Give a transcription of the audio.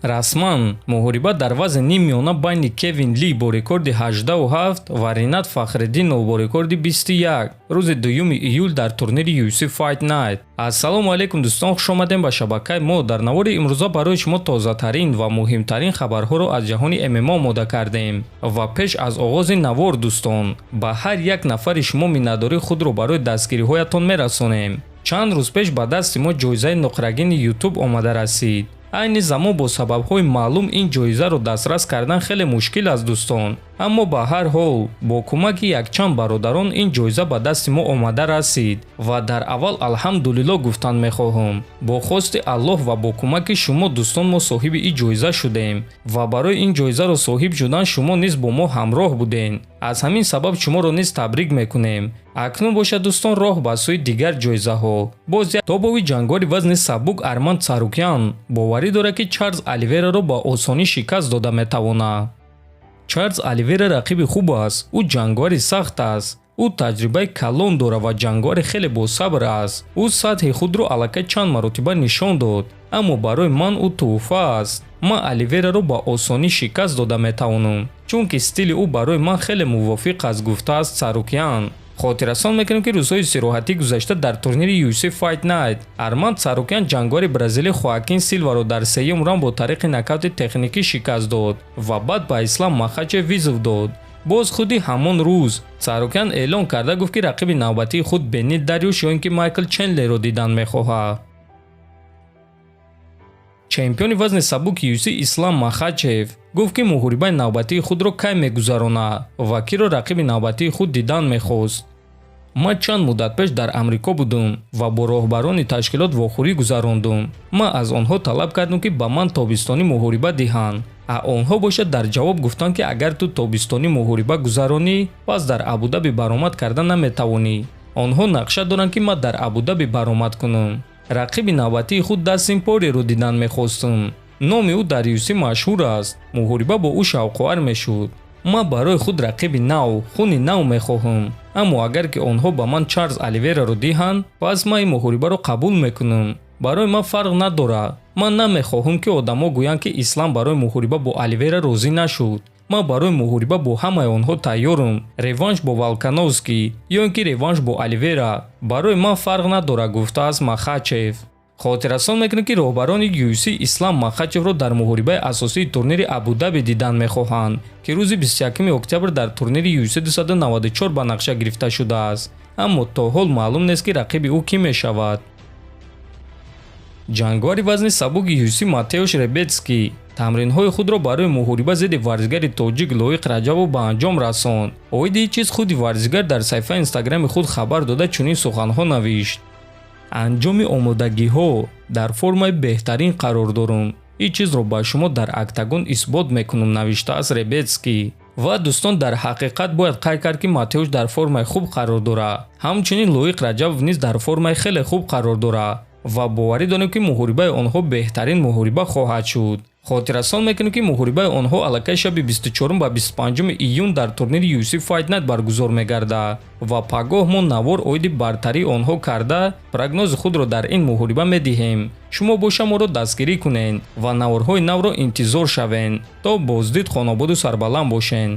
расман муҳориба дар вазни нимёна байни Кевин Ли бо рекорди 18.7 ва Ринат Фахриддинов бо рекорди 21 рӯзи 2 июл дар турнири UFC Fight Night. Ассалому алайкум дӯстон, хушомадем ба шабакаи мо. Дар навори имрӯза барои шумо тозатарин ва муҳимтарин хабарҳоро аз ҷаҳони ММА омода кардем. Ва пеш аз оғози навор дӯстон, ба ҳар як нафари шумо миннатдории худро барои дастгириҳоятон мерасонем. Чанд рӯз пеш ба дасти мо ҷоизаи нуқрагини YouTube омада расид. айни замон бо сабабҳои маълум ин ҷоизаро дастрас кардан хеле мушкил аст дӯстон, аммо ба ҳар ҳол бо кӯмаки якчанд бародарон ин ҷоиза ба дасти мо омада расид ва дар аввал алҳамдулиллоҳ гуфтан мехоҳам. Бо хости Аллоҳ ва бо кӯмаки шумо дӯстон мо соҳиби ин ҷоиза шудем ва барои ин ҷоизаро соҳиб шудан шумо низ бо мо ҳамроҳ буден. аз ҳамин сабаб шуморо низ табрик мекунем. акнун бошад дӯстон, роҳ ба сӯи дигар ҷоизаҳо. боз як тобови ҷангори вазни сабук Арман Царукян боварӣ дорад ки Чарлз Оливераро ба осонӣ шикаст дода метавонад. Чарлз Оливера рақиби хуб аст. ӯ ҷангори сахт аст. ӯ таҷрибаи калон дорад ва ҷангори хеле босабр аст. ӯ сатҳи худро аллакай чанд маротиба нишон дод, аммо барои ман ӯ тӯҳфа аст. ман Оливераро ба осонӣ шикаст дода метавонам, чунки стили ӯ барои ман хеле мувофиқ аст, гуфтааст Царукян. хотиррасон мекунем ки рӯзҳои истироҳатии гузашта дар турнири UFC Fight Night Арман Царукян ҷангори бразилӣ Хоакин Силваро дар сеюм раунд бо тариқи нокаути техникӣ шикаст дод ва баъд ба Ислам Махачев визов дод. боз худи ҳамон рӯз Царукян эълон карда гуфт ки рақиби навбатии худ Бенит Дарюш ё ин ки Майкл Чендлерро дидан мехоҳад. чемпиони вазни сабуки UFC Ислам Махачев гуфт ки муҳорибаи навбатии худро кай мегузаронад ва киро рақиби навбатии худ дидан мехост. ман чанд муддат пеш дар амрико будам ва бо роҳбарони ташкилот вохӯрӣ гузарондум. ман аз онҳо талаб кардам ки ба ман тобистонӣ муҳориба диҳанд, а онҳо бошад дар ҷавоб гуфтанд ки агар ту тобистонӣ муҳориба гузаронӣ, пас дар Абудаби баромад карда наметавонӣ. онҳо нақша доранд ки ман дар Абудаби баромад кунам. рақиби навбатии худ Дастин Пориеро дидан мехостам. номи ӯ дар UFC машҳур аст. муҳориба бо ӯ шавқовар мешуд. ман барои худ рақиби нав, хуни нав мехоҳам, аммо агар ки онҳо ба ман Чарлз Оливераро диҳанд, пас ман ин муҳорибаро қабул мекунам. барои ман фарқ надорад. ман намехоҳам ки одамо гӯянд ки Ислам барои муҳориба бо Оливера розӣ нашуд. ман барои муҳориба бо ҳамаи онҳо тайёрам. реванш бо Волкановский ё ин ки реванш бо Оливера барои ман фарқ надорад, гуфтааст Махачев. хотиррасон мекунем ки роҳбарони UFC Ислам Махачевро дар муҳорибаи асосии турнири Абудаби дидан мехоҳанд, ки рӯзи 21 октябр дар турнири UFC 294 ба нақша гирифта шудааст, аммо то ҳол маълум нест ки рақиби ӯ кӣ мешавад. ҷангори вазни сабуки UFC Матеуш Ребецкий тамринҳои худро барои муҳориба зидди варзигари тоҷик Лоиқ Раҷабов ба анҷом расонд. оиди чиз худи варзигар дар саҳифаи инстаграми худ хабар дода чунин суханҳо навишт: анҷоми омодагиҳо дар формаи беҳтарин қарор дорам. ин чизро ба шумо дар октагон исбот мекунам, навиштааст Ребецкий. ва дӯстон, дар ҳақиқат бояд қайд кард ки Матеуш дар формаи хуб қарор дорад. ҳамчунин Лоиқ Раҷабов низ дар формаи хеле хуб қарор дорад ва боварӣ дорем ки муҳорибаи онҳо беҳтарин муҳориба хоҳад шуд. хотиррасон мекунем ки муҳорибаи онҳо аллакай шаби 24 ба 25 июн дар турнири UFC Fight Night баргузор мегардад ва пагоҳ мо навор оиди бартарии онҳо карда прогнози худро дар ин муҳориба медиҳем. шумо боша моро дастгирӣ кунед ва наворҳои навро интизор шавед. то боздид хонободу сарбаланд бошед.